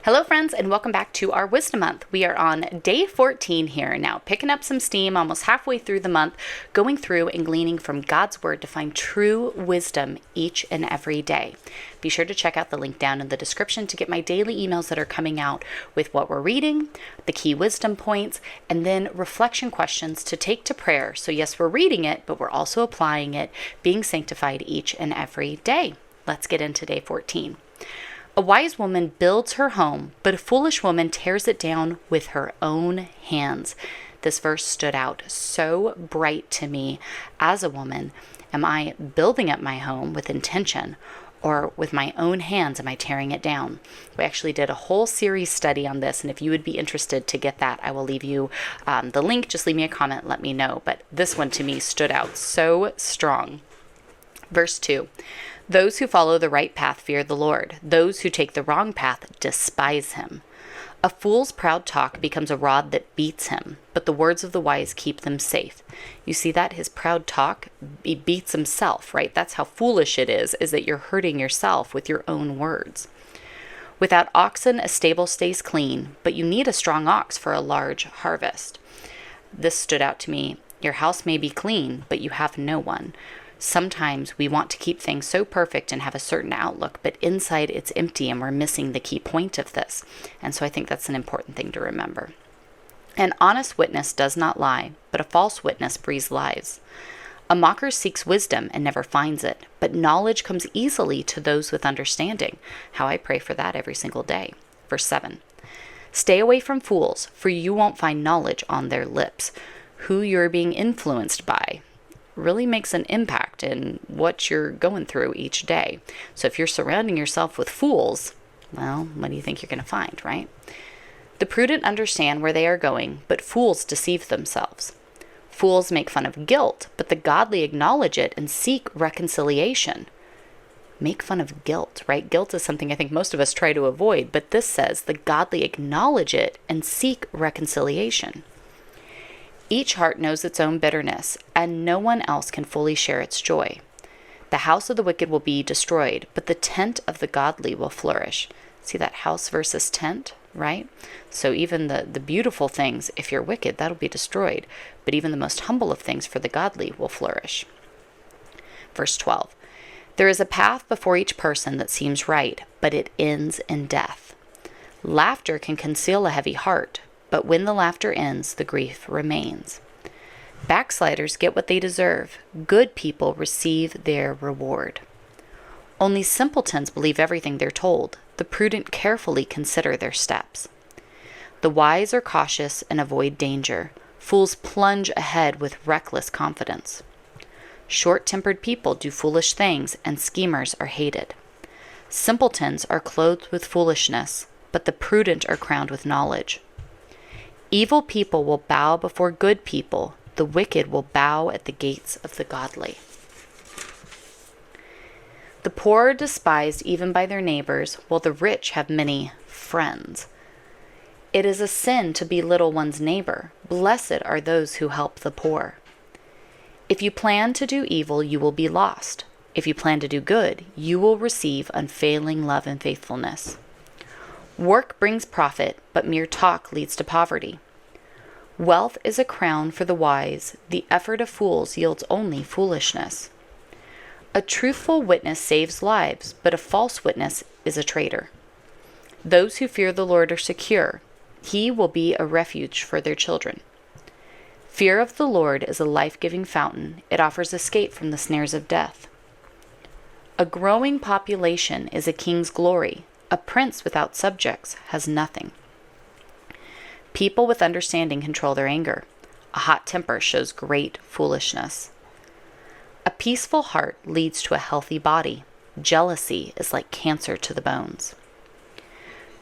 Hello friends, and welcome back to our Wisdom Month. We are on day 14 here now, picking up some steam almost halfway through the month, going through and gleaning from God's Word to find true wisdom each and every day. Be sure to check out the link down in the description to get my daily emails that are coming out with what we're reading, the key wisdom points, and then reflection questions to take to prayer. So yes, we're reading it, but we're also applying it, being sanctified each and every day. Let's get into day 14. A wise woman builds her home, but a foolish woman tears it down with her own hands. This verse stood out so bright to me as a woman. Am I building up my home with intention, or with my own hands am I tearing it down? We actually did a whole series study on this, and if you would be interested to get that, I will leave you the link. Just leave me a comment, let me know. But this one to me stood out so strong. Verse 2. Those who follow the right path fear the Lord. Those who take the wrong path despise him. A fool's proud talk becomes a rod that beats him, but the words of the wise keep them safe. You see that? His proud talk, he beats himself, right? That's how foolish it is that you're hurting yourself with your own words. Without oxen, a stable stays clean, but you need a strong ox for a large harvest. This stood out to me. Your house may be clean, but you have no one. Sometimes we want to keep things so perfect and have a certain outlook, but inside it's empty and we're missing the key point of this. And so I think that's an important thing to remember. An honest witness does not lie, but a false witness breathes lies. A mocker seeks wisdom and never finds it, but knowledge comes easily to those with understanding. How I pray for that every single day. Verse 7. Stay away from fools, for you won't find knowledge on their lips. Who you're being influenced by really makes an impact in what you're going through each day. So if you're surrounding yourself with fools, well, what do you think you're going to find, right? The prudent understand where they are going, but fools deceive themselves. Fools make fun of guilt, but the godly acknowledge it and seek reconciliation. Make fun of guilt, right? Guilt is something I think most of us try to avoid, but this says the godly acknowledge it and seek reconciliation. Each heart knows its own bitterness, and no one else can fully share its joy. The house of the wicked will be destroyed, but the tent of the godly will flourish. See that house versus tent, right? So even the beautiful things, if you're wicked, that'll be destroyed. But even the most humble of things for the godly will flourish. Verse 12. There is a path before each person that seems right, but it ends in death. Laughter can conceal a heavy heart, but when the laughter ends, the grief remains. Backsliders get what they deserve. Good people receive their reward. Only simpletons believe everything they're told. The prudent carefully consider their steps. The wise are cautious and avoid danger. Fools plunge ahead with reckless confidence. Short-tempered people do foolish things, and schemers are hated. Simpletons are clothed with foolishness, but the prudent are crowned with knowledge. Evil people will bow before good people. The wicked will bow at the gates of the godly. The poor are despised even by their neighbors, while the rich have many friends. It is a sin to belittle one's neighbor. Blessed are those who help the poor. If you plan to do evil, you will be lost. If you plan to do good, you will receive unfailing love and faithfulness. Work brings profit, but mere talk leads to poverty. Wealth is a crown for the wise. The effort of fools yields only foolishness. A truthful witness saves lives, but a false witness is a traitor. Those who fear the Lord are secure. He will be a refuge for their children. Fear of the Lord is a life-giving fountain. It offers escape from the snares of death. A growing population is a king's glory. A prince without subjects has nothing. People with understanding control their anger. A hot temper shows great foolishness. A peaceful heart leads to a healthy body. Jealousy is like cancer to the bones.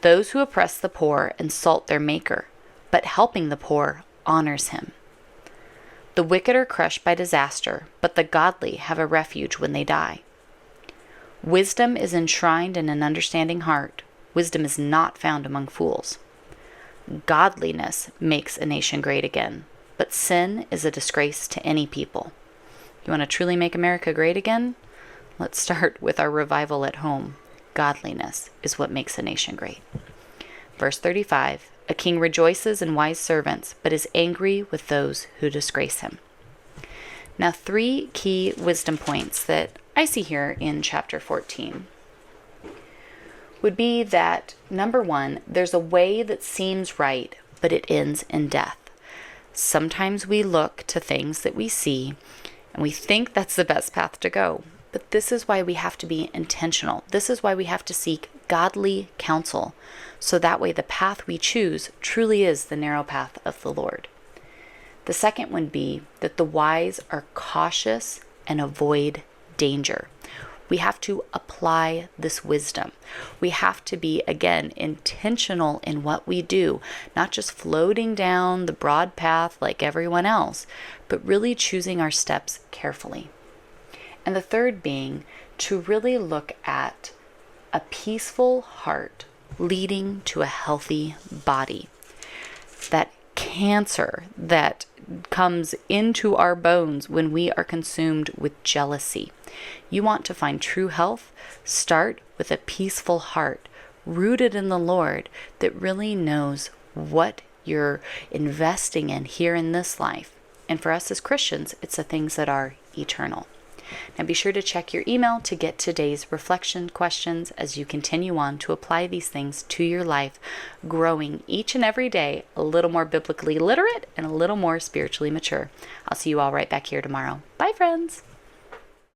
Those who oppress the poor insult their maker, but helping the poor honors him. The wicked are crushed by disaster, but the godly have a refuge when they die. Wisdom is enshrined in an understanding heart. Wisdom is not found among fools. Godliness makes a nation great again, but sin is a disgrace to any people. You want to truly make America great again? Let's start with our revival at home. Godliness is what makes a nation great. Verse 35, a king rejoices in wise servants, but is angry with those who disgrace him. Now, 3 key wisdom points that I see here in chapter 14 would be that, number 1, there's a way that seems right, but it ends in death. Sometimes we look to things that we see and we think that's the best path to go. But this is why we have to be intentional. This is why we have to seek godly counsel. So that way the path we choose truly is the narrow path of the Lord. The second would be that the wise are cautious and avoid danger. We have to apply this wisdom. We have to be, again, intentional in what we do, not just floating down the broad path like everyone else, but really choosing our steps carefully. And the third being to really look at a peaceful heart leading to a healthy body. That cancer that comes into our bones when we are consumed with jealousy. You want to find true health? Start with a peaceful heart, rooted in the Lord, that really knows what you're investing in here in this life. And for us as Christians, it's the things that are eternal. Now be sure to check your email to get today's reflection questions as you continue on to apply these things to your life, growing each and every day a little more biblically literate and a little more spiritually mature. I'll see you all right back here tomorrow. Bye, friends.